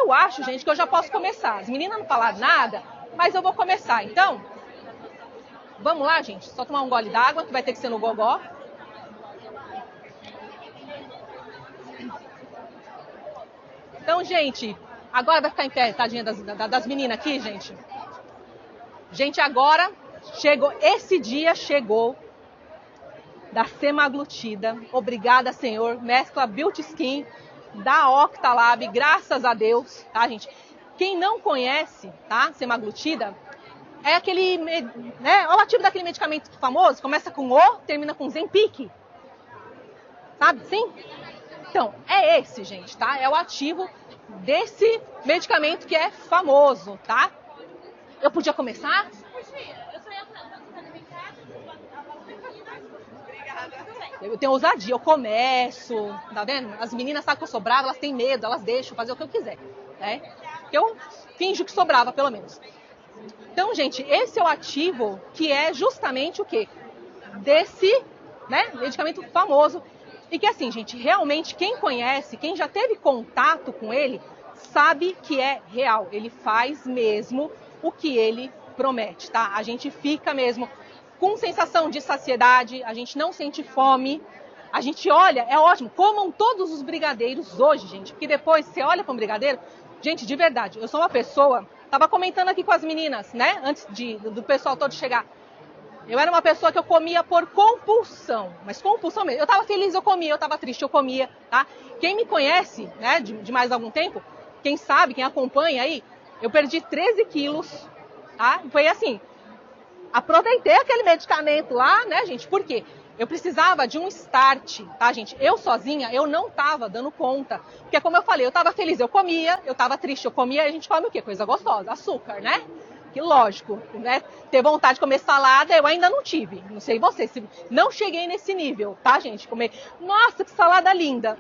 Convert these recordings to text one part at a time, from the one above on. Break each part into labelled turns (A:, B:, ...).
A: eu acho, gente, que eu já posso começar. As meninas não falaram nada, mas eu vou começar. Então, vamos lá, gente. Só tomar um gole d'água, que vai ter que ser no gogó. Então, gente, agora vai ficar em pé, tadinha das meninas aqui, gente. Gente, agora chegou, esse dia chegou da semaglutida. Obrigada, Senhor. Mescla Beauty Skin da Octalab, graças a Deus, tá, gente? Quem não conhece, tá, semaglutida, é aquele, né, é o ativo daquele medicamento famoso, começa com O, termina com Zempic. Sabe, sim? Então, é esse, gente, tá? É o ativo desse medicamento que é famoso, tá? Eu podia começar? Eu tenho ousadia, eu começo, tá vendo? As meninas sabem que eu sou brava, elas têm medo, elas deixam fazer o que eu quiser, né? Eu finjo que sou brava, pelo menos. Então, gente, esse é o ativo que é justamente o quê? Desse, né, medicamento famoso. E que assim, gente, realmente quem conhece, quem já teve contato com ele, sabe que é real. Ele faz mesmo o que ele promete, tá? A gente fica mesmo com sensação de saciedade, a gente não sente fome, a gente olha, é ótimo, comam todos os brigadeiros hoje, gente, porque depois você olha para um brigadeiro, gente, de verdade, eu sou uma pessoa, tava comentando aqui com as meninas, né, antes do pessoal todo chegar, eu era uma pessoa que eu comia por compulsão, mas compulsão mesmo, eu tava feliz, eu comia, eu tava triste, eu comia, tá? Quem me conhece, né, de mais algum tempo, quem sabe, quem acompanha aí, eu perdi 13 quilos, tá? Foi assim, aproveitei aquele medicamento lá, né, gente? Por quê? Eu precisava de um start, tá, gente? Eu sozinha, eu não tava dando conta. Porque, como eu falei, eu tava feliz, eu comia, eu tava triste, eu comia, e a gente come o quê? Coisa gostosa, açúcar, né? Que lógico, né? Ter vontade de comer salada, eu ainda não tive. Não sei você, não cheguei nesse nível, tá, gente? Comer, nossa, que salada linda.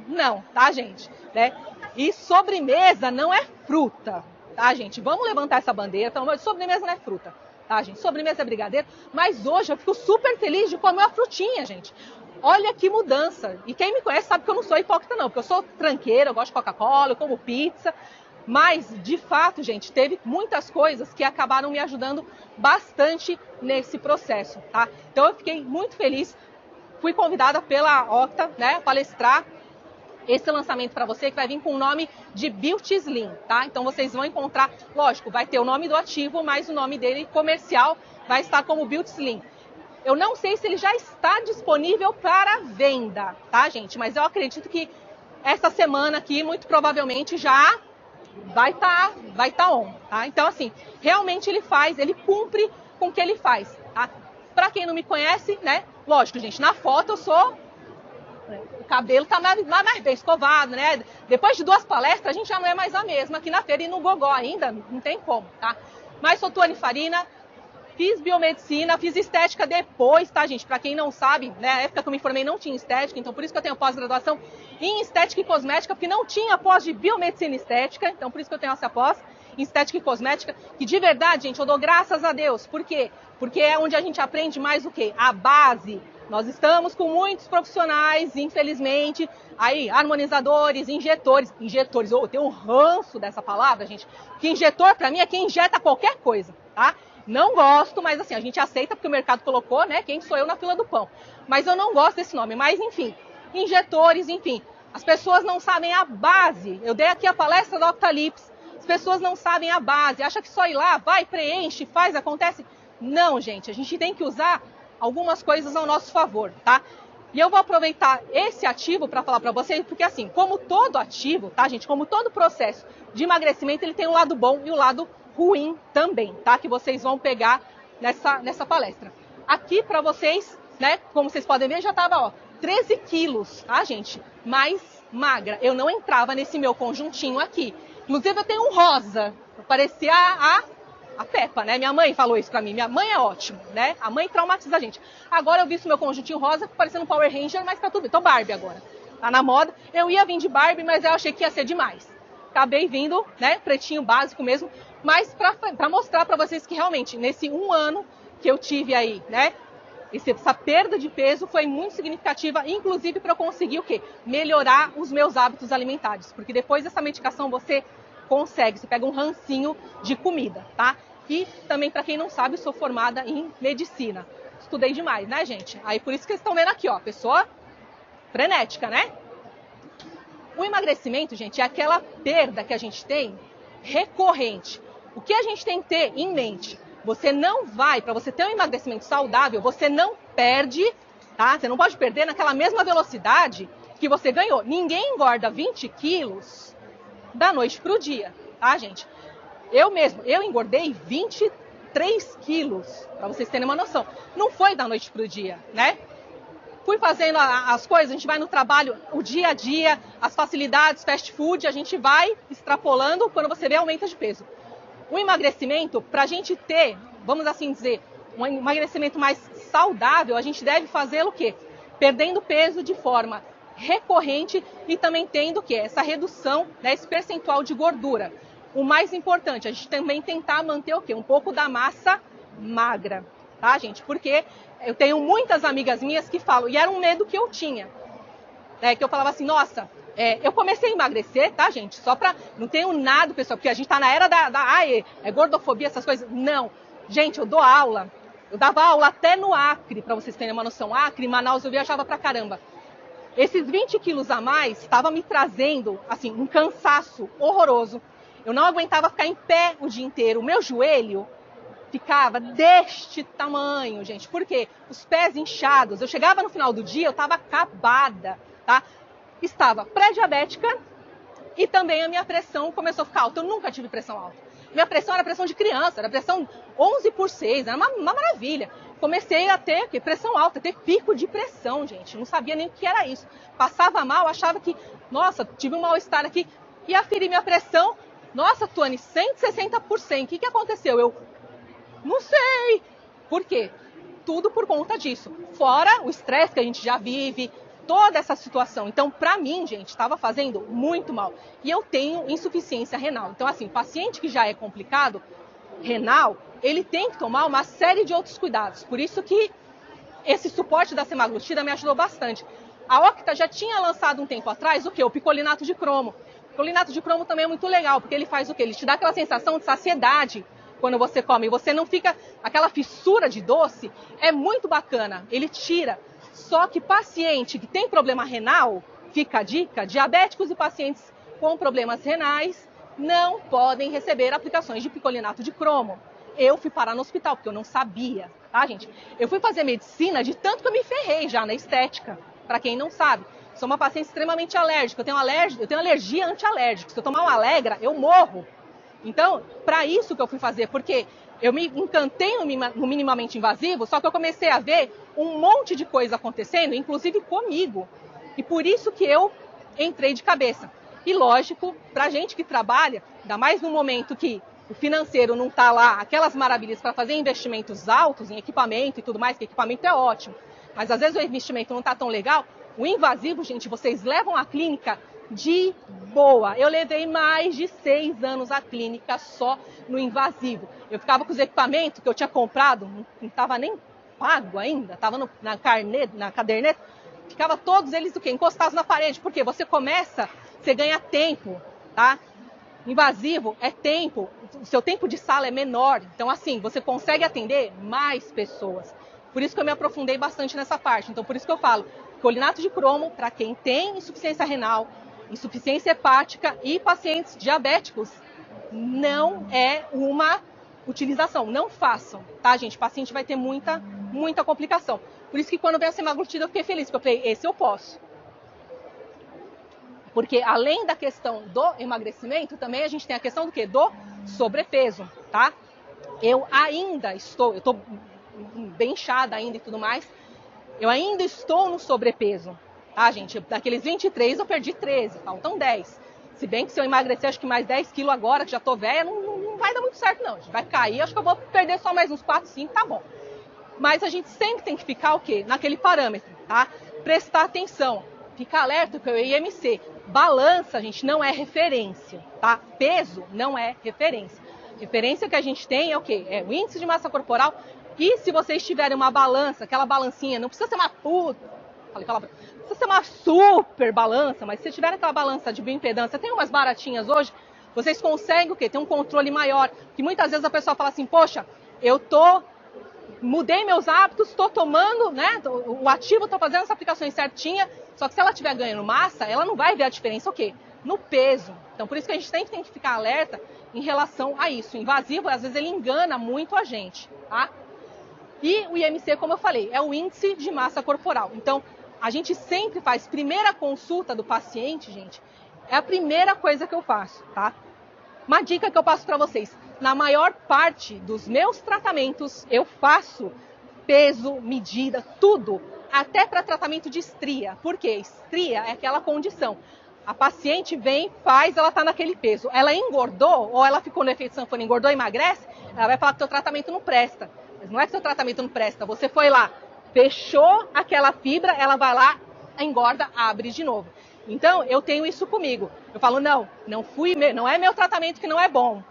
A: Não, tá, gente? Né? E sobremesa não é fruta, tá, gente? Vamos levantar essa bandeira. Então, sobremesa não é fruta. Tá, gente? Sobremesa é brigadeiro, mas hoje eu fico super feliz de comer uma frutinha, gente. Olha que mudança. E quem me conhece sabe que eu não sou hipócrita, não, porque eu sou tranqueira, eu gosto de Coca-Cola, eu como pizza. Mas, de fato, gente, teve muitas coisas que acabaram me ajudando bastante nesse processo, tá? Então eu fiquei muito feliz. Fui convidada pela Octa, né, a palestrar esse lançamento para você, que vai vir com o nome de Beauty Slim, tá? Então vocês vão encontrar, lógico, vai ter o nome do ativo, mas o nome dele comercial vai estar como Beauty Slim. Eu não sei se ele já está disponível para venda, tá, gente? Mas eu acredito que essa semana aqui, muito provavelmente, já vai tá on, tá? Então, assim, realmente ele cumpre com o que ele faz, tá? Para quem não me conhece, né? Lógico, gente, na foto eu sou... O cabelo tá mais bem escovado, né? Depois de 2 palestras, a gente já não é mais a mesma aqui na feira e no gogó ainda, não tem como, tá? Mas sou Tuane Farina, fiz biomedicina, fiz estética depois, tá, gente? Pra quem não sabe, né, na época que eu me formei não tinha estética, então por isso que eu tenho pós-graduação em estética e cosmética, porque não tinha pós de biomedicina e estética, então por isso que eu tenho essa pós em estética e cosmética, que de verdade, gente, eu dou graças a Deus. Por quê? Porque é onde a gente aprende mais o quê? A base. Nós estamos com muitos profissionais, infelizmente, aí, harmonizadores, injetores, eu tenho um ranço dessa palavra, gente, que injetor pra mim é quem injeta qualquer coisa, tá? Não gosto, mas assim, a gente aceita porque o mercado colocou, né, quem sou eu na fila do pão. Mas eu não gosto desse nome, mas enfim, injetores, enfim, as pessoas não sabem a base. Eu dei aqui a palestra da Octalips, as pessoas não sabem a base, acha que só ir lá, vai, preenche, faz, acontece. Não, gente, a gente tem que usar algumas coisas ao nosso favor, tá? E eu vou aproveitar esse ativo para falar para vocês, porque assim, como todo ativo, tá, gente? Como todo processo de emagrecimento, ele tem um lado bom e o lado ruim também, tá? Que vocês vão pegar nessa palestra. Aqui para vocês, né? Como vocês podem ver, já tava, ó, 13 quilos, tá, gente? Mais magra. Eu não entrava nesse meu conjuntinho aqui. Inclusive, eu tenho um rosa. Parecia a Peppa, né? Minha mãe falou isso pra mim. Minha mãe é ótima, né? A mãe traumatiza a gente. Agora eu visto meu conjuntinho rosa, parecendo um Power Ranger, mas tá tudo bem. Tô Barbie agora. Tá na moda. Eu ia vir de Barbie, mas eu achei que ia ser demais. Acabei vindo, né? Pretinho básico mesmo. Mas pra mostrar pra vocês que realmente, nesse 1 ano que eu tive aí, né? essa perda de peso foi muito significativa, inclusive para eu conseguir o quê? Melhorar os meus hábitos alimentares. Porque depois dessa medicação você consegue, você pega um rancinho de comida, tá? E também, para quem não sabe, eu sou formada em medicina. Estudei demais, né, gente? Aí por isso que vocês estão vendo aqui, ó, pessoa frenética, né? O emagrecimento, gente, é aquela perda que a gente tem recorrente. O que a gente tem que ter em mente? Você não vai, para você ter um emagrecimento saudável, você não perde, tá? Você não pode perder naquela mesma velocidade que você ganhou. Ninguém engorda 20 quilos da noite para o dia, tá, gente? Eu engordei 23 quilos, para vocês terem uma noção. Não foi da noite para o dia, né? Fui fazendo as coisas, a gente vai no trabalho, o dia a dia, as facilidades, fast food, a gente vai extrapolando, quando você vê, aumenta de peso. O emagrecimento, para a gente ter, vamos assim dizer, um emagrecimento mais saudável, a gente deve fazê-lo o quê? Perdendo peso de forma recorrente e também tendo o quê? Essa redução, né, esse percentual de gordura. O mais importante, a gente também tentar manter o quê? Um pouco da massa magra, tá, gente? Porque eu tenho muitas amigas minhas que falam, e era um medo que eu tinha, que eu falava assim, nossa, eu comecei a emagrecer, tá, gente? Só pra, não tenho nada, pessoal, porque a gente tá na era é gordofobia, essas coisas. Não, gente, eu dou aula, eu dava aula até no Acre, pra vocês terem uma noção. Acre, Manaus, eu viajava pra caramba. Esses 20 quilos a mais estavam me trazendo, assim, um cansaço horroroso. Eu não aguentava ficar em pé o dia inteiro. O meu joelho ficava deste tamanho, gente. Por quê? Os pés inchados. Eu chegava no final do dia, eu estava acabada, tá? Estava pré-diabética e também a minha pressão começou a ficar alta. Eu nunca tive pressão alta. Minha pressão era pressão de criança, era pressão 11/6, era uma maravilha. Comecei a ter pressão alta, ter pico de pressão, gente. Não sabia nem o que era isso. Passava mal, achava que, nossa, tive um mal-estar aqui. E aferi minha pressão. Nossa, Tuane, 160%. O que aconteceu? Eu não sei. Por quê? Tudo por conta disso. Fora o estresse que a gente já vive, toda essa situação. Então, pra mim, gente, estava fazendo muito mal. E eu tenho insuficiência renal. Então, assim, paciente que já é complicado, renal, ele tem que tomar uma série de outros cuidados. Por isso que esse suporte da semaglutida me ajudou bastante. A Octa já tinha lançado um tempo atrás o quê? O picolinato de cromo. O picolinato de cromo também é muito legal, porque ele faz o quê? Ele te dá aquela sensação de saciedade quando você come. Você não fica aquela fissura de doce. É muito bacana. Ele tira. Só que paciente que tem problema renal, fica a dica, diabéticos e pacientes com problemas renais não podem receber aplicações de picolinato de cromo. Eu fui parar no hospital, porque eu não sabia, tá, gente? Eu fui fazer medicina de tanto que eu me ferrei já na estética, para quem não sabe. Sou uma paciente extremamente alérgica, eu tenho alergia antialérgica. Se eu tomar um Alegra, eu morro. Então, para isso que eu fui fazer, porque eu me encantei no minimamente invasivo, só que eu comecei a ver um monte de coisa acontecendo, inclusive comigo. E por isso que eu entrei de cabeça. E lógico, pra gente que trabalha, ainda mais no momento que o financeiro não tá lá, aquelas maravilhas para fazer investimentos altos em equipamento e tudo mais, que equipamento é ótimo. Mas às vezes o investimento não tá tão legal. O invasivo, gente, vocês levam a clínica de boa. Eu levei mais de 6 anos a clínica só no invasivo. Eu ficava com os equipamentos que eu tinha comprado, não estava nem pago ainda, estava na caderneta, ficava todos eles o quê? Encostados na parede. Porque você começa, você ganha tempo, tá? Invasivo é tempo, o seu tempo de sala é menor. Então, assim, você consegue atender mais pessoas. Por isso que eu me aprofundei bastante nessa parte. Então, por isso que eu falo, picolinato de cromo, para quem tem insuficiência renal, insuficiência hepática e pacientes diabéticos, não é uma utilização. Não façam, tá, gente? O paciente vai ter muita complicação. Por isso que quando veio a semaglutida eu fiquei feliz, porque eu falei, esse eu posso. Porque além da questão do emagrecimento, também a gente tem a questão do quê? Do sobrepeso, tá? Eu tô bem inchada ainda e tudo mais, eu ainda estou no sobrepeso, tá, gente? Daqueles 23 eu perdi 13, faltam 10. Se bem que se eu emagrecer acho que mais 10 quilos agora, que já tô velha, não vai dar muito certo não. A gente vai cair, acho que eu vou perder só mais uns 4, 5, tá bom. Mas a gente sempre tem que ficar o quê? Naquele parâmetro, tá? Prestar atenção, ficar alerta com o IMC. Balança, gente, não é referência, tá? Peso não é referência. Referência que a gente tem é o quê? É o índice de massa corporal E se vocês tiverem uma balança, aquela balancinha, não precisa ser uma puta, não precisa ser uma super balança, mas se tiver aquela balança de bioimpedância, tem umas baratinhas hoje, vocês conseguem o quê? Ter um controle maior. Que muitas vezes a pessoa fala assim, poxa, mudei meus hábitos, estou tomando, né, o ativo, estou fazendo as aplicações certinha, só que se ela estiver ganhando massa, ela não vai ver a diferença o quê? No peso. Então, por isso que a gente sempre tem que ficar alerta em relação a isso. O invasivo, às vezes, ele engana muito a gente, tá? E o IMC, como eu falei, é o índice de massa corporal. Então, a gente sempre faz, primeira consulta do paciente, gente, é a primeira coisa que eu faço, tá? Uma dica que eu passo para vocês. Na maior parte dos meus tratamentos, eu faço peso, medida, tudo. Até para tratamento de estria. Por quê? Estria é aquela condição. A paciente vem, faz, ela está naquele peso. Ela engordou, ou ela ficou no efeito sanfona, engordou e emagrece, ela vai falar que o teu tratamento não presta. Mas não é que o teu tratamento não presta. Você foi lá, fechou aquela fibra, ela vai lá, engorda, abre de novo. Então, eu tenho isso comigo. Eu falo, não é meu tratamento que não é bom.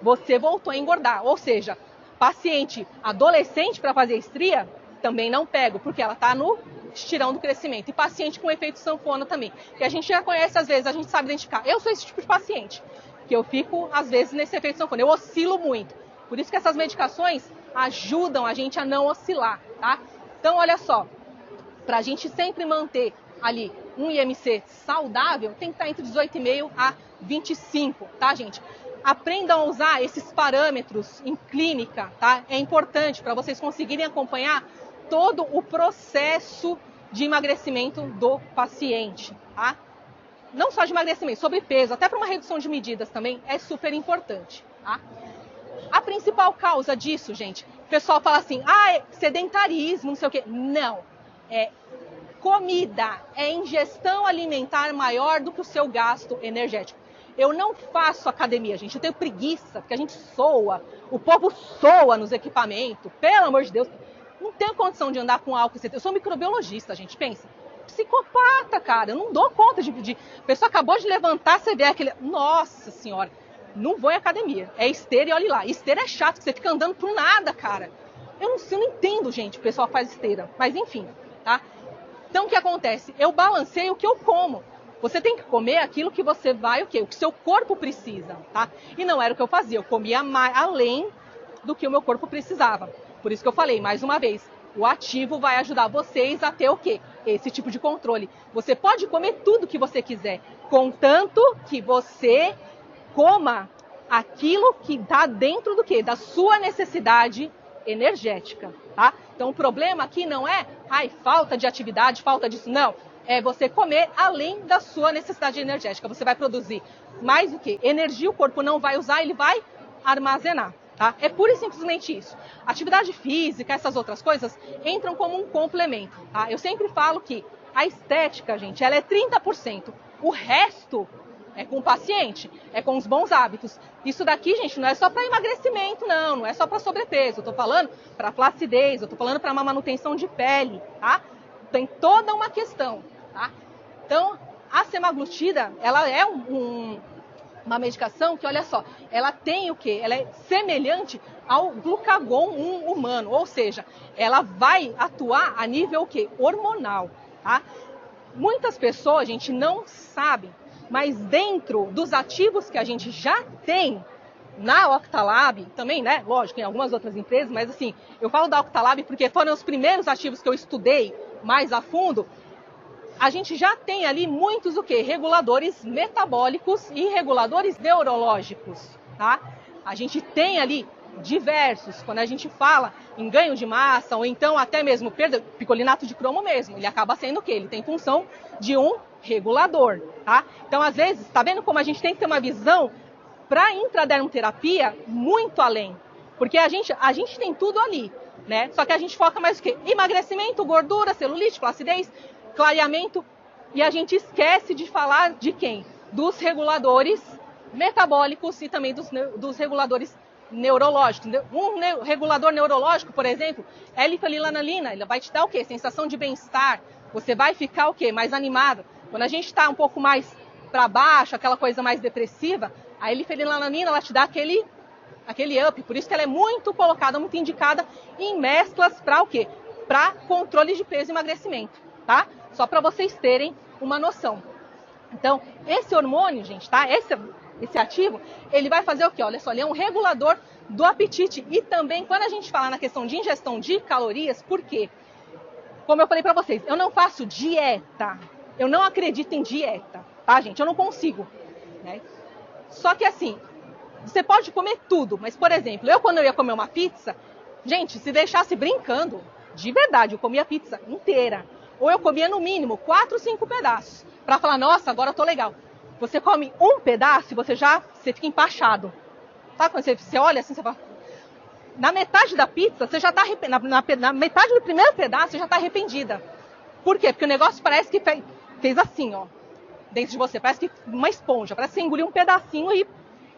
A: Você voltou a engordar. Ou seja, paciente adolescente para fazer estria, também não pego, porque ela está no estirão do crescimento. E paciente com efeito sanfona também. Que a gente já conhece, às vezes, a gente sabe identificar. Eu sou esse tipo de paciente, que eu fico, às vezes, nesse efeito sanfona. Eu oscilo muito. Por isso que essas medicações ajudam a gente a não oscilar, tá? Então, olha só, para a gente sempre manter ali um IMC saudável, tem que estar entre 18,5 a 25, tá, gente? Aprendam a usar esses parâmetros em clínica, tá? É importante para vocês conseguirem acompanhar todo o processo de emagrecimento do paciente, tá? Não só de emagrecimento, sobre peso, até para uma redução de medidas também é super importante, tá? A principal causa disso, gente, o pessoal fala assim, é sedentarismo, não sei o quê. Não, é comida, é ingestão alimentar maior do que o seu gasto energético. Eu não faço academia, gente, eu tenho preguiça, porque a gente soa, o povo soa nos equipamentos, pelo amor de Deus. Não tenho condição de andar com álcool, eu sou microbiologista, gente, pensa. Psicopata, cara, eu não dou conta de pedir. A pessoa acabou de levantar, você vê aquele... Nossa senhora, não vou em academia, é esteira e olhe lá. Esteira é chato, você fica andando por nada, cara. Eu não entendo, gente, o pessoal faz esteira, mas enfim, tá? Então, o que acontece? Eu balanceio o que eu como. Você tem que comer aquilo que você vai, o que o seu corpo precisa, tá? E não era o que eu fazia, eu comia além do que o meu corpo precisava. Por isso que eu falei, mais uma vez, o ativo vai ajudar vocês a ter o quê? Esse tipo de controle. Você pode comer tudo que você quiser, contanto que você coma aquilo que está dentro do quê? Da sua necessidade energética, tá? Então, o problema aqui não é, falta de atividade, falta disso, não. É você comer além da sua necessidade energética. Você vai produzir mais o quê? Energia, o corpo não vai usar, ele vai armazenar, tá? É pura e simplesmente isso. Atividade física, essas outras coisas, entram como um complemento, tá? Eu sempre falo que a estética, gente, ela é 30%. O resto é com o paciente, é com os bons hábitos. Isso daqui, gente, não é só para emagrecimento, não é só para sobrepeso. Eu tô falando para flacidez, eu tô falando para uma manutenção de pele, tá? Tem toda uma questão, tá? Então, a semaglutida, ela é uma medicação que, olha só, ela tem o quê? Ela é semelhante ao glucagon 1 humano, ou seja, ela vai atuar a nível o quê? Hormonal, tá? Muitas pessoas, gente, não sabem, mas dentro dos ativos que a gente já tem na Octalab, também, né, lógico, em algumas outras empresas, mas assim, eu falo da Octalab porque foram os primeiros ativos que eu estudei mais a fundo. A gente já tem ali muitos o quê? Reguladores metabólicos e reguladores neurológicos, tá? A gente tem ali diversos, quando a gente fala em ganho de massa ou então até mesmo perda, picolinato de cromo mesmo, ele acaba sendo o quê? Ele tem função de um regulador, tá? Então, às vezes, tá vendo como a gente tem que ter uma visão para intradermoterapia muito além, porque a gente tem tudo ali, né? Só que a gente foca mais o quê? Emagrecimento, gordura, celulite, flacidez, clareamento, e a gente esquece de falar de quem? Dos reguladores metabólicos e também dos reguladores neurológicos. Um regulador neurológico, por exemplo, é a L-fenilalanina, ele vai te dar o quê? Sensação de bem-estar, você vai ficar o quê? Mais animado. Quando a gente está um pouco mais para baixo, aquela coisa mais depressiva, a L-fenilalanina, ela te dá aquele up. Por isso que ela é muito colocada, muito indicada em mesclas para o quê? Para controle de peso e emagrecimento, tá? Só para vocês terem uma noção. Então, esse hormônio, gente, tá? Esse ativo, ele vai fazer o quê? Olha só, ele é um regulador do apetite. E também, quando a gente fala na questão de ingestão de calorias, por quê? Como eu falei pra vocês, eu não faço dieta. Eu não acredito em dieta, tá, gente? Eu não consigo, né? Só que assim, você pode comer tudo, mas, por exemplo, quando eu ia comer uma pizza, gente, se deixasse brincando, de verdade, eu comia a pizza inteira. Ou eu comia no mínimo 4, 5 pedaços, pra falar, nossa, agora eu tô legal. Você come um pedaço e você fica empachado. Sabe quando você olha assim, você fala... Na metade da pizza, você já tá na metade do primeiro pedaço, você já tá arrependida. Por quê? Porque o negócio parece que fez assim, ó, dentro de você. Parece que uma esponja, parece que você engoliu um pedacinho e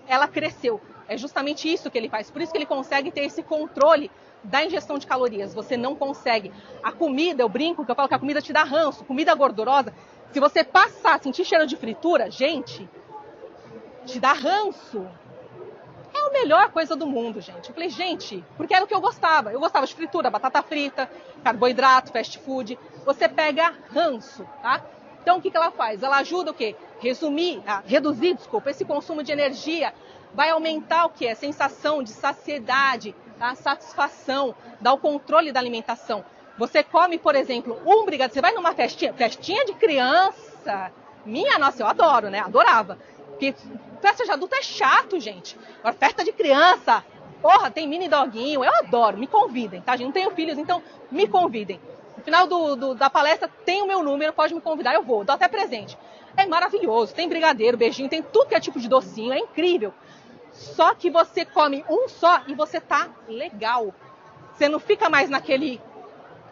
A: ela cresceu. É justamente isso que ele faz. Por isso que ele consegue ter esse controle da ingestão de calorias. Você não consegue. A comida, eu brinco, que eu falo que a comida te dá ranço. Comida gordurosa, se você passar, sentir cheiro de fritura, gente, te dá ranço. É a melhor coisa do mundo, gente. Eu falei, gente, porque era o que eu gostava. Eu gostava de fritura, batata frita, carboidrato, fast food. Você pega ranço, tá? Então, o que ela faz? Ela ajuda o quê? Reduzir esse consumo de energia. Vai aumentar o quê? A sensação de saciedade, a satisfação, dá o controle da alimentação. Você come, por exemplo, um brigadeiro. Você vai numa festinha de criança. Minha nossa, eu adoro, né? Adorava. Porque festa de adulto é chato, gente. Agora, festa de criança, porra, tem mini doguinho, eu adoro, me convidem, tá, gente? Não tenho filhos, então me convidem. No final da palestra tem o meu número, pode me convidar, eu vou, dou até presente. É maravilhoso, tem brigadeiro, beijinho, tem tudo que é tipo de docinho, é incrível. Só que você come um só e você tá legal. Você não fica mais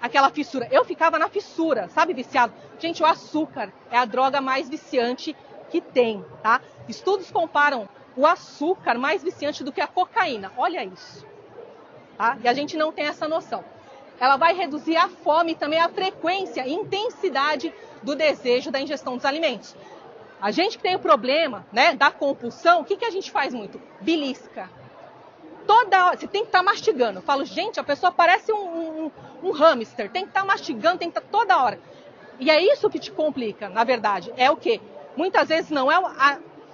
A: aquela fissura. Eu ficava na fissura, sabe, viciado? Gente, o açúcar é a droga mais viciante que tem, tá? Estudos comparam o açúcar mais viciante do que a cocaína. Olha isso, tá? E a gente não tem essa noção. Ela vai reduzir a fome e também a frequência e intensidade do desejo da ingestão dos alimentos. A gente que tem o problema, né, da compulsão, o que a gente faz muito? Belisca. Toda hora, você tem que estar mastigando. Eu falo, gente, a pessoa parece um hamster, tem que estar mastigando, tem que estar toda hora. E é isso que te complica, na verdade. É o quê? Muitas vezes não é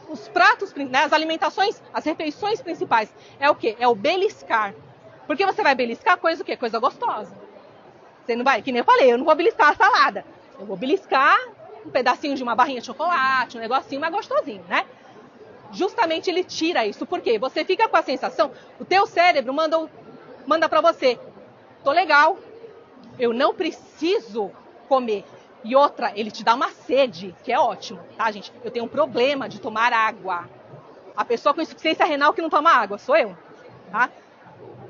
A: os pratos, né, as alimentações, as refeições principais. É o quê? É o beliscar. Porque você vai beliscar coisa o quê? Coisa gostosa. Você não vai, que nem eu falei, eu não vou beliscar a salada. Eu vou beliscar um pedacinho de uma barrinha de chocolate, um negocinho mais gostosinho, né? Justamente ele tira isso. Por quê? Você fica com a sensação, o teu cérebro manda pra você, tô legal, eu não preciso comer. E outra, ele te dá uma sede, que é ótimo, tá, gente? Eu tenho um problema de tomar água. A pessoa com insuficiência renal que não toma água, sou eu, tá?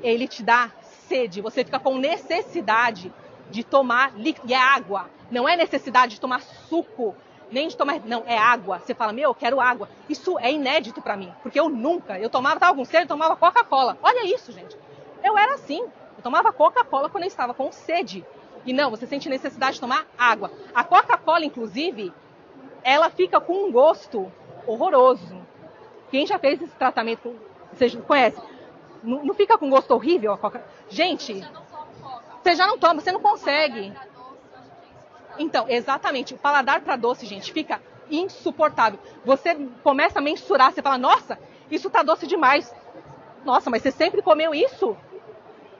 A: Ele te dá sede, você fica com necessidade de tomar líquido, e é água. Não é necessidade de tomar suco, nem de tomar... Não, é água. Você fala, eu quero água. Isso é inédito pra mim, porque eu tava com sede, eu tomava Coca-Cola. Olha isso, gente. Eu era assim, eu tomava Coca-Cola quando eu estava com sede. E não, você sente necessidade de tomar água. A Coca-Cola, inclusive, ela fica com um gosto horroroso. Quem já fez esse tratamento, você conhece? Não fica com gosto horrível a Coca-Cola? Gente, você já não toma, você não consegue. Então, exatamente, o paladar para doce, gente, fica insuportável. Você começa a mensurar, você fala, nossa, isso tá doce demais. Nossa, mas você sempre comeu isso?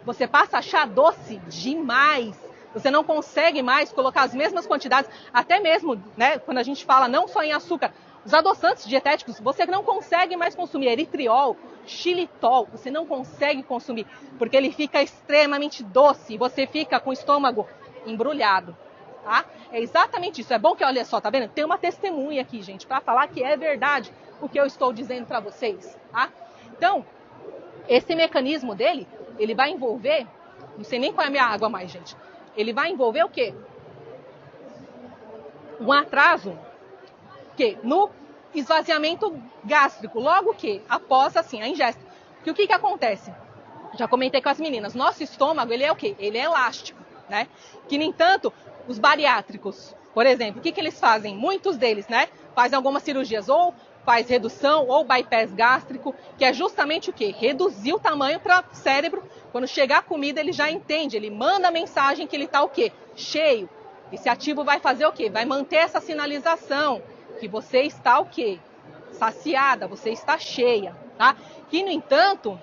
A: Você passa a achar doce demais. Você não consegue mais colocar as mesmas quantidades, até mesmo, né, quando a gente fala não só em açúcar, os adoçantes dietéticos, você não consegue mais consumir eритрol, xilitol, você não consegue consumir, porque ele fica extremamente doce e você fica com o estômago embrulhado, tá? É exatamente isso. É bom que, olha só, tá vendo? Tem uma testemunha aqui, gente, para falar que é verdade o que eu estou dizendo para vocês, tá? Então, esse mecanismo dele, ele vai envolver, não sei nem qual é a minha água mais, gente, ele vai envolver o quê? Um atraso no esvaziamento gástrico, logo que após assim a ingesta. Que o que acontece? Já comentei com as meninas, nosso estômago, ele é o quê? Ele é elástico, né? Que, no entanto, os bariátricos, por exemplo, o que eles fazem? Muitos deles, né, fazem algumas cirurgias ou faz redução ou bypass gástrico, que é justamente o quê? Reduzir o tamanho para o cérebro. Quando chegar a comida, ele já entende, ele manda a mensagem que ele está o quê? Cheio. Esse ativo vai fazer o quê? Vai manter essa sinalização que você está o quê? Saciada, você está cheia, tá? Que, no entanto,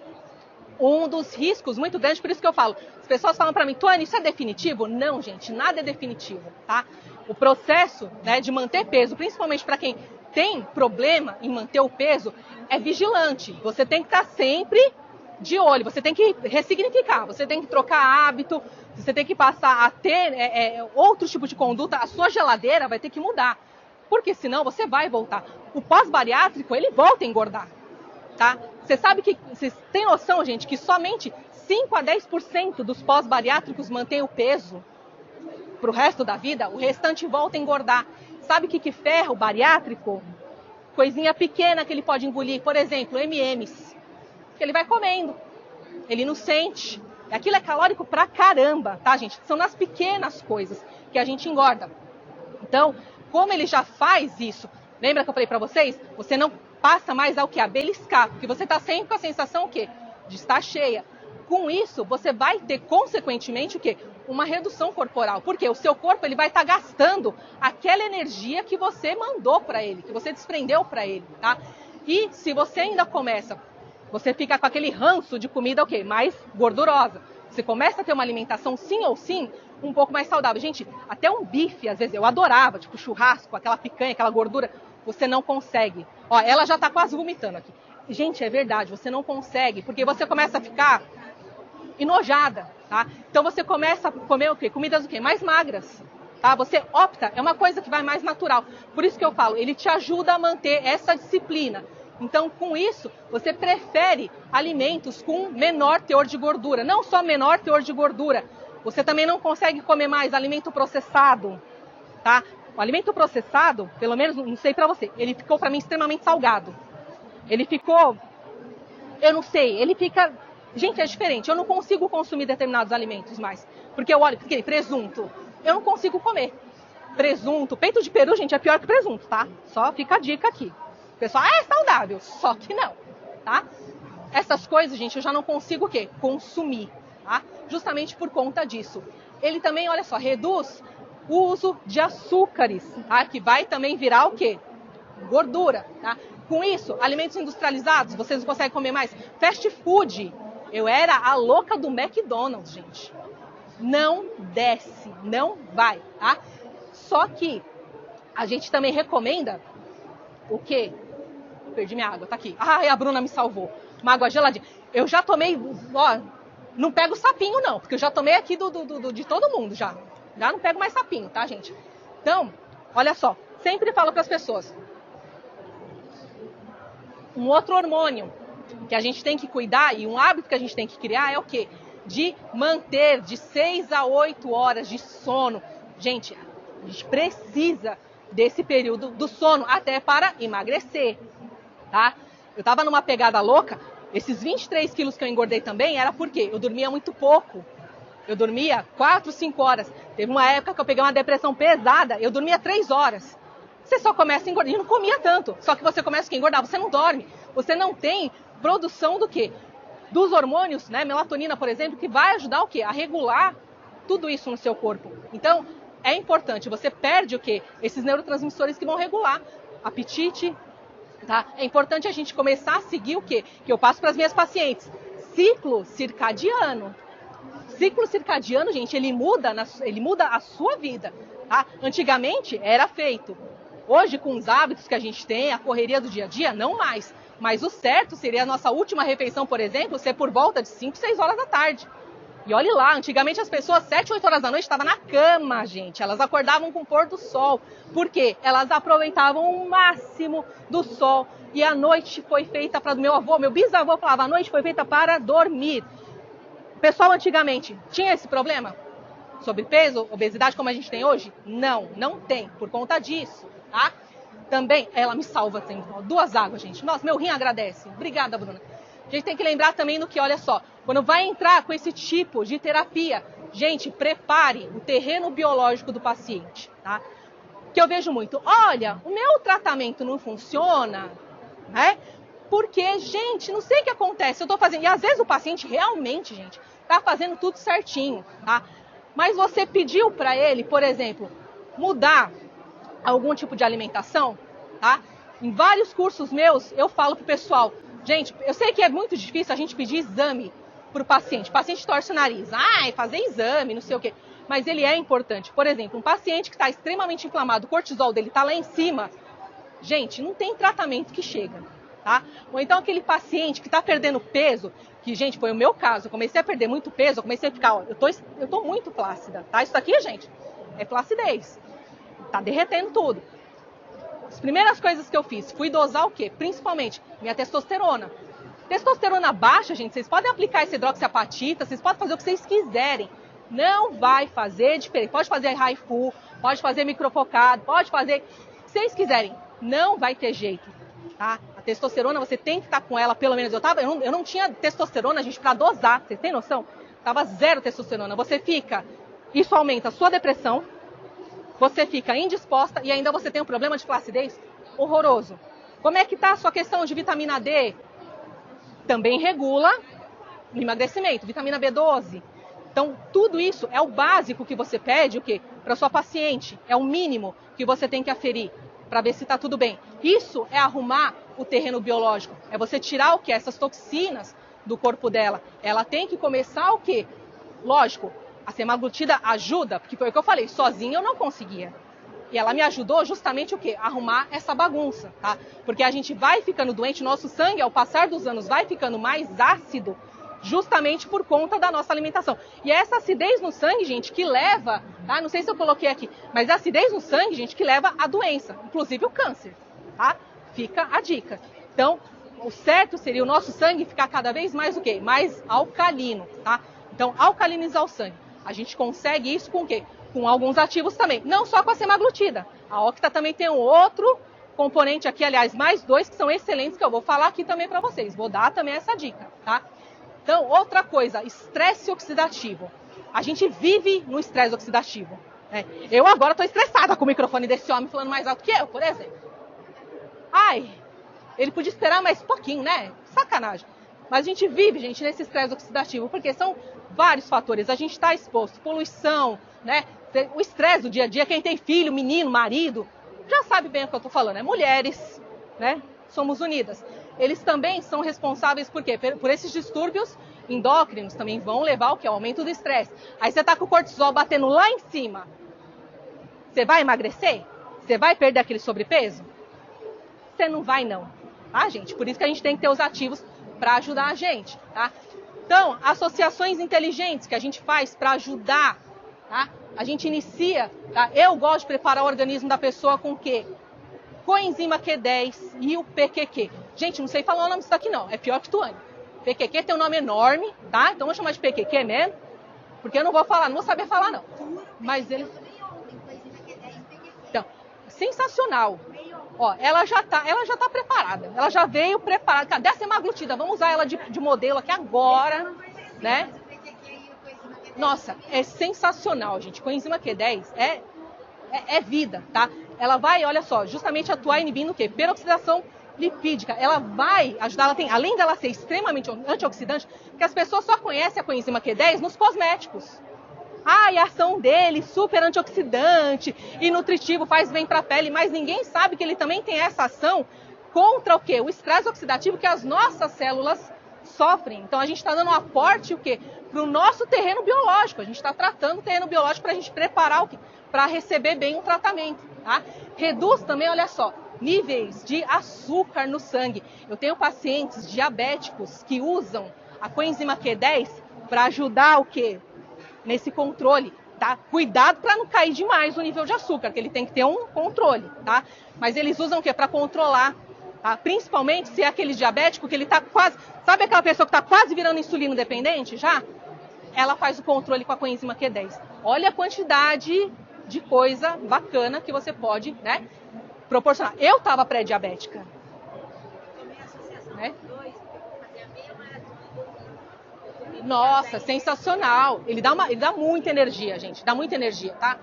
A: um dos riscos muito grandes, por isso que eu falo, as pessoas falam para mim, Tuane, isso é definitivo? Não, gente, nada é definitivo, tá? O processo, né, de manter peso, principalmente para quem tem problema em manter o peso, é vigilante. Você tem que estar sempre de olho, você tem que ressignificar, você tem que trocar hábito, você tem que passar a ter outro tipo de conduta, a sua geladeira vai ter que mudar, porque senão você vai voltar. O pós-bariátrico, ele volta a engordar, tá? Você sabe que, vocês têm noção, gente, que somente 5 a 10% dos pós-bariátricos mantém o peso para o resto da vida, o restante volta a engordar. Sabe o que ferra o bariátrico? Coisinha pequena que ele pode engolir, por exemplo, M&M's, que ele vai comendo, ele não sente. Aquilo é calórico pra caramba, tá, gente? São nas pequenas coisas que a gente engorda. Então, como ele já faz isso, lembra que eu falei pra vocês? Você não passa mais ao que? A beliscar, porque você tá sempre com a sensação o quê? De estar cheia. Com isso, você vai ter, consequentemente, o quê? Uma redução corporal. Porque o seu corpo ele vai estar gastando aquela energia que você mandou para ele, que você desprendeu para ele, tá? E se você ainda começa, você fica com aquele ranço de comida o quê? Mais gordurosa. Você começa a ter uma alimentação, sim ou sim, um pouco mais saudável. Gente, até um bife, às vezes, eu adorava, tipo churrasco, aquela picanha, aquela gordura, você não consegue. Ó, ela já tá quase vomitando aqui. Gente, é verdade, você não consegue, porque você começa a ficar enojada, tá? Então você começa a comer o quê? Comidas o quê? Mais magras, tá? Você opta, é uma coisa que vai mais natural. Por isso que eu falo, ele te ajuda a manter essa disciplina. Então, com isso, você prefere alimentos com menor teor de gordura. Não só menor teor de gordura, você também não consegue comer mais alimento processado, tá? O alimento processado, pelo menos, não sei pra você, ele ficou pra mim extremamente salgado. Ele ficou, eu não sei, ele fica... Gente, é diferente, eu não consigo consumir determinados alimentos mais. Porque eu olho, porque presunto, eu não consigo comer. Presunto, peito de peru, gente, é pior que presunto, tá? Só fica a dica aqui. O pessoal, é saudável, só que não, tá? Essas coisas, gente, eu já não consigo o quê? Consumir, tá? Justamente por conta disso. Ele também, olha só, reduz o uso de açúcares, tá? Que vai também virar o quê? Gordura, tá? Com isso, alimentos industrializados, vocês não conseguem comer mais. Fast food, eu era a louca do McDonald's, gente. Não desce, não vai, tá? Só que a gente também recomenda o quê? Perdi minha água, tá aqui. Ai, a Bruna me salvou. Uma água geladinha. Eu já tomei, ó, não pego sapinho não, porque eu já tomei aqui de todo mundo já. Já não pego mais sapinho, tá, gente? Então, olha só, sempre falo para as pessoas. Um outro hormônio que a gente tem que cuidar e um hábito que a gente tem que criar é o quê? De manter de 6 a 8 horas de sono. Gente, a gente precisa desse período do sono até para emagrecer, tá? Eu tava numa pegada louca, esses 23 quilos que eu engordei também era porque eu dormia muito pouco. Eu dormia 4, 5 horas. Teve uma época que eu peguei uma depressão pesada, eu dormia 3 horas. Você só começa a engordar, e não comia tanto, só que você começa a engordar, você não dorme, você não tem produção do quê? Dos hormônios, né? Melatonina, por exemplo, que vai ajudar o quê? A regular tudo isso no seu corpo. Então, é importante, você perde o quê? Esses neurotransmissores que vão regular apetite, tá? É importante a gente começar a seguir o quê? Que eu passo para as minhas pacientes. Ciclo circadiano. Ciclo circadiano, gente, ele muda a sua vida, tá? Antigamente era feito. Hoje, com os hábitos que a gente tem, a correria do dia a dia, não mais. Mas o certo seria a nossa última refeição, por exemplo, ser por volta de 5, 6 horas da tarde. E olhe lá, antigamente as pessoas 7, 8 horas da noite estavam na cama, gente. Elas acordavam com o pôr do sol. Por quê? Elas aproveitavam o máximo do sol. E a noite foi feita para... Meu bisavô falava, a noite foi feita para dormir. O pessoal antigamente tinha esse problema? Sobrepeso, obesidade como a gente tem hoje? Não, não tem, por conta disso, tá? Também, ela me salva sempre. 2 águas, gente. Nossa, meu rim agradece. Obrigada, Bruna. A gente tem que lembrar também do que, olha só, quando vai entrar com esse tipo de terapia, gente, prepare o terreno biológico do paciente, tá? Que eu vejo muito, olha, o meu tratamento não funciona, né? Porque, gente, não sei o que acontece, eu tô fazendo, e às vezes o paciente realmente, gente, tá fazendo tudo certinho, tá? Mas você pediu para ele, por exemplo, mudar algum tipo de alimentação, tá? Em vários cursos meus, eu falo pro pessoal, gente, eu sei que é muito difícil a gente pedir exame pro paciente. O paciente torce o nariz, fazer exame, não sei o quê. Mas ele é importante. Por exemplo, um paciente que está extremamente inflamado, o cortisol dele está lá em cima, gente, não tem tratamento que chega, tá? Ou então aquele paciente que está perdendo peso, que, gente, foi o meu caso, eu comecei a perder muito peso, eu comecei a ficar, eu tô muito flácida, tá? Isso aqui, gente, é flacidez. Tá derretendo tudo. As primeiras coisas que eu fiz, fui dosar o quê? Principalmente minha testosterona. Testosterona baixa, gente, vocês podem aplicar esse hidroxiapatita, vocês podem fazer o que vocês quiserem. Não vai fazer diferença. Pode fazer high-full, pode fazer microfocado, pode fazer o que vocês quiserem. Não vai ter jeito, tá? A testosterona, você tem que estar com ela, pelo menos. Eu não tinha testosterona, gente, para dosar. Vocês têm noção? Tava zero testosterona. Isso aumenta a sua depressão, você fica indisposta e ainda você tem um problema de flacidez horroroso. Como é que tá a sua questão de vitamina D? Também regula o emagrecimento, vitamina B12. Então, tudo isso é o básico que você pede, o quê? Para sua paciente. É o mínimo que você tem que aferir para ver se está tudo bem. Isso é arrumar o terreno biológico. É você tirar o quê? Essas toxinas do corpo dela. Ela tem que começar o quê? Lógico, a semaglutida ajuda, porque foi o que eu falei, sozinha eu não conseguia. E ela me ajudou justamente o quê? Arrumar essa bagunça, tá? Porque a gente vai ficando doente, o nosso sangue, ao passar dos anos, vai ficando mais ácido, justamente por conta da nossa alimentação. E é essa acidez no sangue, gente, que leva, tá? Não sei se eu coloquei aqui, mas é a acidez no sangue, gente, que leva à doença, inclusive o câncer, tá? Fica a dica. Então, o certo seria o nosso sangue ficar cada vez mais o quê? Mais alcalino, tá? Então, alcalinizar o sangue. A gente consegue isso com o quê? Com alguns ativos também. Não só com a semaglutida. A Octa também tem um outro componente aqui, aliás, mais dois que são excelentes, que eu vou falar aqui também para vocês. Vou dar também essa dica, tá? Então, outra coisa, estresse oxidativo. A gente vive no estresse oxidativo, né? Eu agora estou estressada com o microfone desse homem falando mais alto que eu, por exemplo. Ele podia esperar mais um pouquinho, né? Sacanagem. Mas a gente vive, gente, nesse estresse oxidativo, porque são vários fatores. A gente está exposto, poluição, né? O estresse do dia a dia, quem tem filho, menino, marido, já sabe bem o que eu estou falando, né? Mulheres, né? Somos unidas. Eles também são responsáveis por quê? Por esses distúrbios endócrinos, também vão levar o quê? Ao aumento do estresse. Aí você está com o cortisol batendo lá em cima. Você vai emagrecer? Você vai perder aquele sobrepeso? Você não vai, não. Tá, gente? Por isso que a gente tem que ter os ativos para ajudar a gente, tá? Então, associações inteligentes que a gente faz para ajudar, tá? A gente inicia, tá? Eu gosto de preparar o organismo da pessoa com o quê? Coenzima Q10 e o PQQ. Gente, não sei falar o nome disso aqui não, é pior que Tuane. PQQ tem um nome enorme, tá? Então vou chamar de PQQ mesmo, porque eu não vou falar, não vou saber falar não. Mas ele... Então, sensacional. Ó, ela já tá preparada, ela já veio preparada. Cadê a semaglutida? Vamos usar ela de modelo aqui agora, né? Nossa, é sensacional, gente. Coenzima Q10 é vida, tá? Ela vai, olha só, justamente atuar inibindo o quê? Peroxidação lipídica. Ela vai ajudar, além dela ser extremamente antioxidante, que as pessoas só conhecem a coenzima Q10 nos cosméticos. E a ação dele, super antioxidante e nutritivo, faz bem para a pele, mas ninguém sabe que ele também tem essa ação contra o quê? O estresse oxidativo que as nossas células sofrem. Então a gente está dando um aporte o quê? Para o nosso terreno biológico. A gente está tratando o terreno biológico para a gente preparar o quê? Para receber bem um tratamento. Tá? Reduz também, olha só, níveis de açúcar no sangue. Eu tenho pacientes diabéticos que usam a coenzima Q10 para ajudar o quê? Nesse controle, tá? Cuidado para não cair demais o nível de açúcar, que ele tem que ter um controle, tá? Mas eles usam o quê? Para controlar, tá? Principalmente se é aquele diabético que ele tá quase... Sabe aquela pessoa que tá quase virando insulino dependente já? Ela faz o controle com a coenzima Q10. Olha a quantidade de coisa bacana que você pode, né, proporcionar. Eu tava pré-diabética. Né? Nossa, sensacional. Ele dá muita energia, gente. Dá muita energia, tá?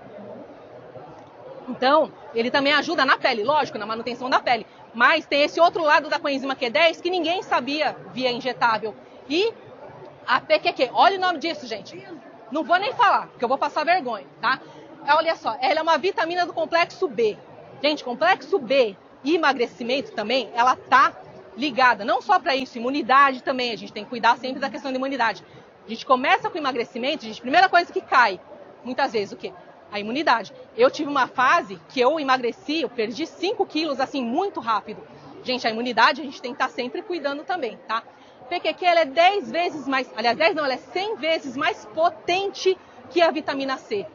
A: Então, ele também ajuda na pele, lógico, na manutenção da pele. Mas tem esse outro lado da coenzima Q10 que ninguém sabia via injetável. E a PQQ, olha o nome disso, gente. Não vou nem falar, porque eu vou passar vergonha, tá? Olha só, ela é uma vitamina do complexo B. Gente, complexo B e emagrecimento também, ela tá ligada, não só para isso, imunidade também, a gente tem que cuidar sempre da questão da imunidade. A gente começa com emagrecimento, gente, primeira coisa que cai, muitas vezes, o quê? A imunidade. Eu tive uma fase que eu emagreci, eu perdi 5 quilos, assim, muito rápido. Gente, a imunidade a gente tem que estar sempre cuidando também, tá? PQQ, ela é 10 vezes mais, aliás, 10 não, ela é 100 vezes mais potente que a vitamina C,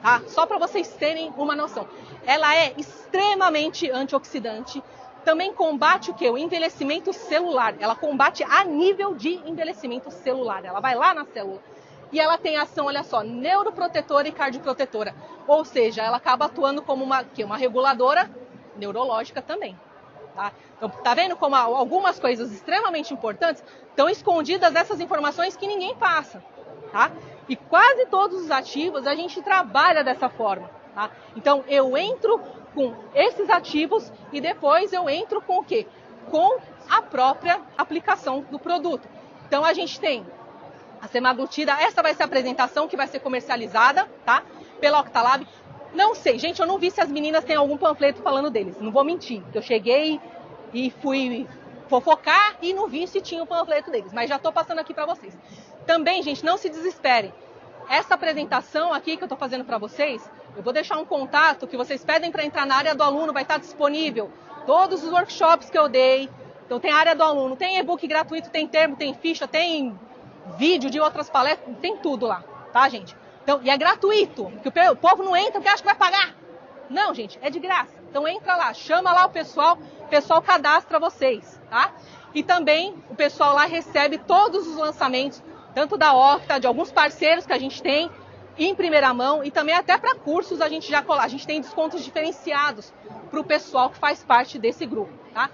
A: tá? Só para vocês terem uma noção. Ela é extremamente antioxidante, também combate o quê? O envelhecimento celular. Ela combate a nível de envelhecimento celular. Ela vai lá na célula. E ela tem ação, olha só, neuroprotetora e cardioprotetora. Ou seja, ela acaba atuando como uma reguladora neurológica também. Tá? Então, tá vendo como algumas coisas extremamente importantes estão escondidas dessas informações que ninguém passa. Tá? E quase todos os ativos a gente trabalha dessa forma. Tá? Então, eu entro com esses ativos e depois eu entro com o quê? Com a própria aplicação do produto. Então, a gente tem a semaglutida, essa vai ser a apresentação que vai ser comercializada, tá? Pela Octalab. Não sei, gente, eu não vi se as meninas têm algum panfleto falando deles, não vou mentir. Eu cheguei e fui fofocar e não vi se tinha o panfleto deles, mas já estou passando aqui para vocês. Também, gente, não se desesperem. Essa apresentação aqui que eu estou fazendo para vocês, eu vou deixar um contato que vocês pedem para entrar na área do aluno, vai estar disponível. Todos os workshops que eu dei, então tem a área do aluno, tem e-book gratuito, tem termo, tem ficha, tem vídeo de outras palestras, tem tudo lá, tá, gente? Então, e é gratuito, que o povo não entra porque acha que vai pagar. Não, gente, é de graça. Então entra lá, chama lá o pessoal cadastra vocês, tá? E também o pessoal lá recebe todos os lançamentos, tanto da Octa, de alguns parceiros que a gente tem em primeira mão e também até para cursos a gente tem descontos diferenciados para o pessoal que faz parte desse grupo, tá?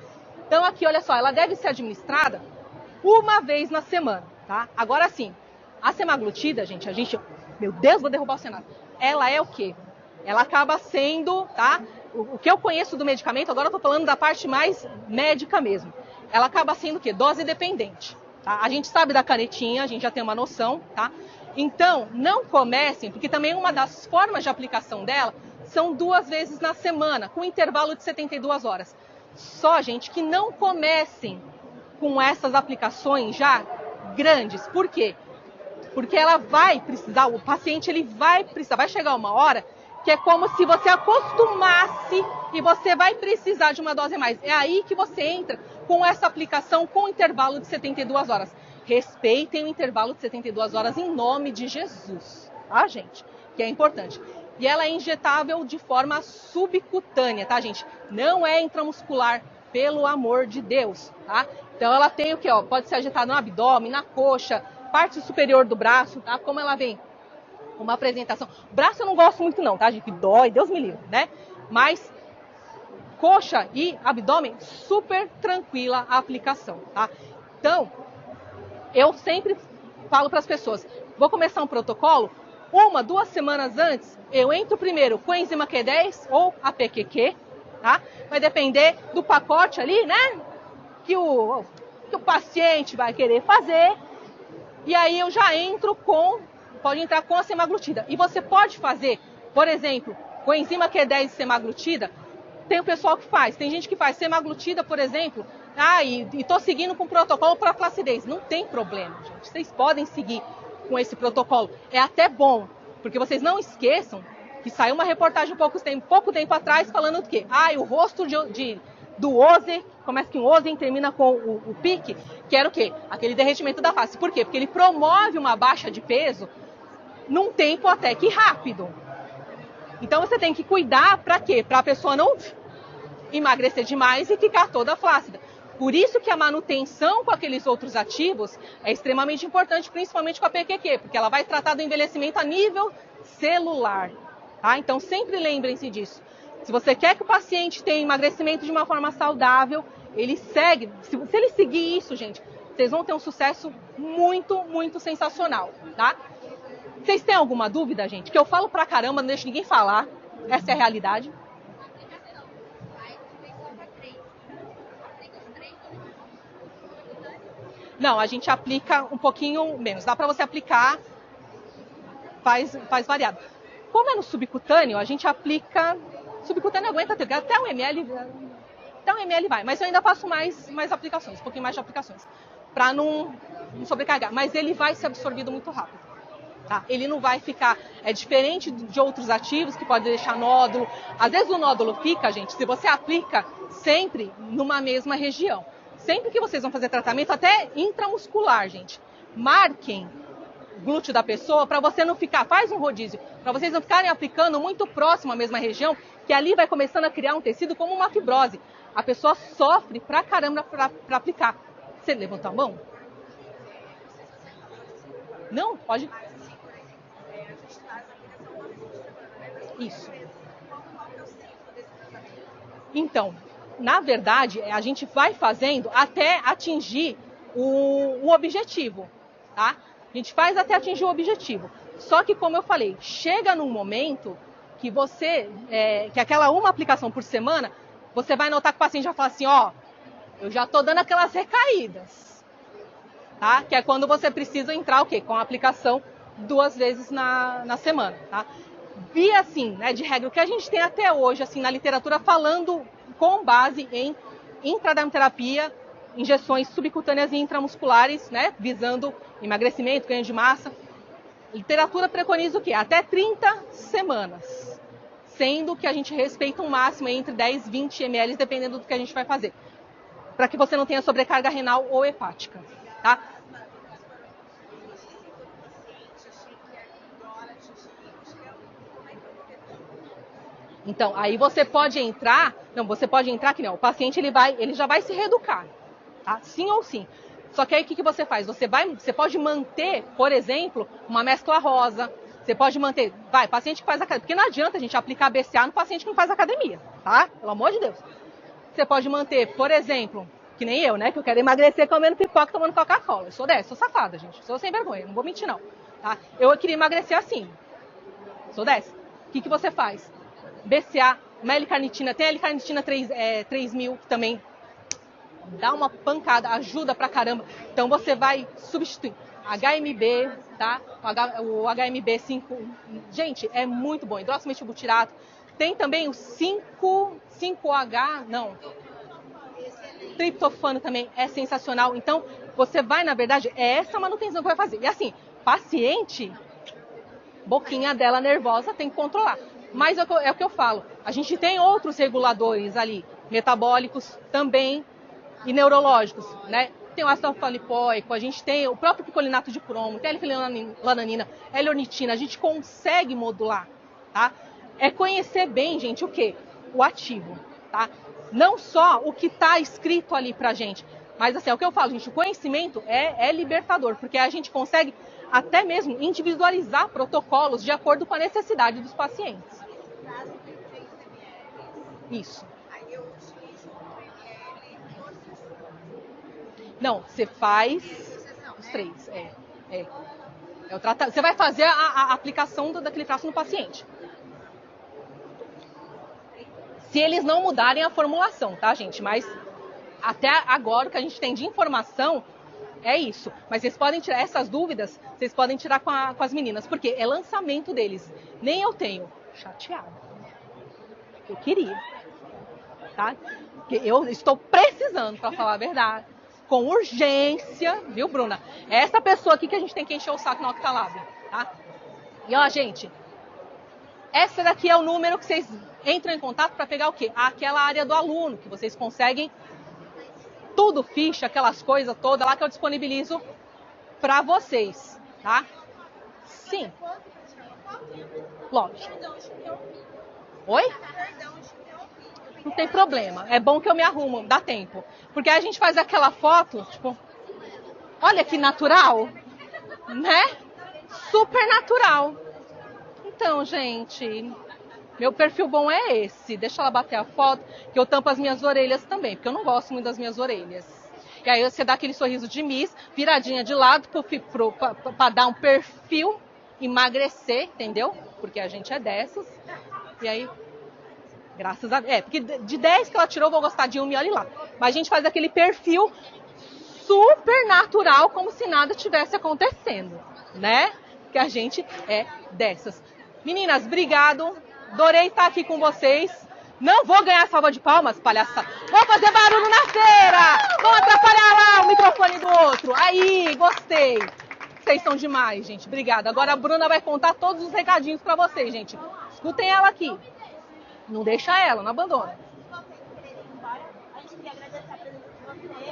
A: Então aqui, olha só, ela deve ser administrada uma vez na semana, tá? Agora sim, a semaglutida, gente, meu Deus, vou derrubar o Senado. Ela é o quê? Ela acaba sendo, tá? O que eu conheço do medicamento, agora eu tô falando da parte mais médica mesmo. Ela acaba sendo o quê? Dose dependente. Tá? A gente sabe da canetinha, a gente já tem uma noção, tá? Então, não comecem, porque também uma das formas de aplicação dela são 2 vezes na semana, com intervalo de 72 horas. Só, gente, que não comecem com essas aplicações já grandes. Por quê? Porque ela vai precisar, o paciente ele vai precisar, vai chegar uma hora que é como se você acostumasse e você vai precisar de uma dose a mais. É aí que você entra com essa aplicação com intervalo de 72 horas. Respeitem o intervalo de 72 horas em nome de Jesus, tá, gente? Que é importante. E ela é injetável de forma subcutânea, tá, gente? Não é intramuscular, pelo amor de Deus, tá? Então ela tem o que, ó? Pode ser injetada no abdômen, na coxa, parte superior do braço, tá? Como ela vem? Uma apresentação. Braço eu não gosto muito não, tá, gente? Dói, Deus me livre, né? Mas coxa e abdômen, super tranquila a aplicação, tá? Então, eu sempre falo para as pessoas, vou começar um protocolo, 1, 2 semanas antes, eu entro primeiro com a enzima Q10 ou a PQQ, tá? Vai depender do pacote ali, né? Que o paciente vai querer fazer. E aí eu já entro pode entrar com a semaglutida. E você pode fazer, por exemplo, com a enzima Q10 e semaglutida, tem o pessoal que faz. Tem gente que faz semaglutida, por exemplo, e tô seguindo com o protocolo para flacidez. Não tem problema, gente. Vocês podem seguir com esse protocolo. É até bom, porque vocês não esqueçam que saiu uma reportagem pouco tempo atrás falando do quê? O rosto do Ozzy, começa que um Ozzy termina com o pique, que era o quê? Aquele derretimento da face. Por quê? Porque ele promove uma baixa de peso num tempo até que rápido. Então você tem que cuidar para quê? Para a pessoa não emagrecer demais e ficar toda flácida. Por isso que a manutenção com aqueles outros ativos é extremamente importante, principalmente com a PQQ, porque ela vai tratar do envelhecimento a nível celular. Tá? Então sempre lembrem-se disso. Se você quer que o paciente tenha emagrecimento de uma forma saudável, ele segue. Se ele seguir isso, gente, vocês vão ter um sucesso muito, muito sensacional, tá? Vocês têm alguma dúvida, gente? Que eu falo pra caramba, não deixo ninguém falar. Essa é a realidade. Não, a gente aplica um pouquinho menos. Dá para você aplicar, faz variado. Como é no subcutâneo, a gente aplica... Subcutâneo aguenta até 1 ml, até 1 ml vai. Mas eu ainda faço mais aplicações, um pouquinho mais de aplicações. Para não sobrecarregar. Mas ele vai ser absorvido muito rápido. Tá? Ele não vai ficar... É diferente de outros ativos que pode deixar nódulo. Às vezes o nódulo fica, gente, se você aplica sempre numa mesma região. Sempre que vocês vão fazer tratamento, até intramuscular, gente, marquem o glúteo da pessoa para você não ficar, faz um rodízio, para vocês não ficarem aplicando muito próximo à mesma região, que ali vai começando a criar um tecido como uma fibrose. A pessoa sofre pra caramba para aplicar. Você levantou a mão? Não? Pode? Isso. Então, na verdade, a gente vai fazendo até atingir o objetivo, tá? A gente faz até atingir o objetivo. Só que, como eu falei, chega num momento que você, que aquela uma aplicação por semana, você vai notar que o paciente já fala assim, ó, eu já tô dando aquelas recaídas, tá? Que é quando você precisa entrar, o quê? Com a aplicação 2 vezes na semana, tá? Via, assim, né, de regra, o que a gente tem até hoje, assim, na literatura, falando com base em intradermoterapia, injeções subcutâneas e intramusculares, né, visando emagrecimento, ganho de massa. A literatura preconiza o quê? Até 30 semanas, sendo que a gente respeita um máximo entre 10 e 20 ml, dependendo do que a gente vai fazer, para que você não tenha sobrecarga renal ou hepática, tá? Então, aí você pode entrar, que não, o paciente ele já vai se reeducar, tá? Sim ou sim. Só que aí o que você faz? Você pode manter, por exemplo, uma mescla rosa, você pode manter, paciente que faz academia, porque não adianta a gente aplicar BCA no paciente que não faz academia, tá? Pelo amor de Deus. Você pode manter, por exemplo, que nem eu, né, que eu quero emagrecer comendo pipoca, tomando Coca-Cola. Eu sou dessa, sou safada, gente, sou sem vergonha, não vou mentir não, tá? Eu queria emagrecer assim, sou dessa. O que você faz? BCA, uma L-carnitina, tem a L-carnitina 3000, que também dá uma pancada, ajuda pra caramba. Então você vai substituir HMB, tá? O HMB 5, gente, é muito bom, hidroximetilbutirato. Tem também o 5H, não, triptofano também é sensacional. Então você vai, na verdade, é essa manutenção que vai fazer. E assim, paciente, boquinha dela nervosa, tem que controlar. Mas é o que eu falo, a gente tem outros reguladores ali, metabólicos também e neurológicos, né? Tem o ácido alfa-lipoico, a gente tem o próprio picolinato de cromo, tem a L-fenilananina, L-ornitina, a gente consegue modular, tá? É conhecer bem, gente, o quê? O ativo, tá? Não só o que está escrito ali pra gente, mas assim, é o que eu falo, gente, o conhecimento é libertador, porque a gente consegue até mesmo individualizar protocolos de acordo com a necessidade dos pacientes. Isso. Não, você faz os 3. Você vai fazer a aplicação daquele traço no paciente. Se eles não mudarem a formulação, tá, gente? Mas até agora o que a gente tem de informação é isso. Mas vocês podem tirar essas dúvidas, vocês podem tirar com as meninas, porque é lançamento deles. Nem eu tenho. Chateada. Eu queria. Tá? Porque eu estou precisando, para falar a verdade. Com urgência, viu, Bruna? É essa pessoa aqui que a gente tem que encher o saco no Octalab, tá? E ó, gente, essa daqui é o número que vocês entram em contato para pegar o quê? Aquela área do aluno, que vocês conseguem tudo, ficha, aquelas coisas todas lá que eu disponibilizo para vocês, tá? Sim. Lógico. Oi? Não tem problema. É bom que eu me arrumo, dá tempo. Porque aí a gente faz aquela foto, tipo, olha que natural, né? Super natural. Então, gente, meu perfil bom é esse. Deixa ela bater a foto, que eu tampo as minhas orelhas também, porque eu não gosto muito das minhas orelhas. E aí você dá aquele sorriso de Miss, viradinha de lado, pra dar um perfil, emagrecer, entendeu? Porque a gente é dessas. E aí... Graças a Deus. Porque de 10 que ela tirou, eu vou gostar de 1 e olhe lá. Mas a gente faz aquele perfil super natural, como se nada tivesse acontecendo, né? Que a gente é dessas. Meninas, obrigado. Adorei estar aqui com vocês. Não vou ganhar salva de palmas, palhaçada. Vou fazer barulho na feira. Vou atrapalhar lá o microfone do outro. Aí, gostei. Vocês são demais, gente. Obrigada. Agora a Bruna vai contar todos os recadinhos pra vocês, gente. Escutem ela aqui. Não deixa ela, não abandona.
B: A gente queria agradecer a presença de vocês.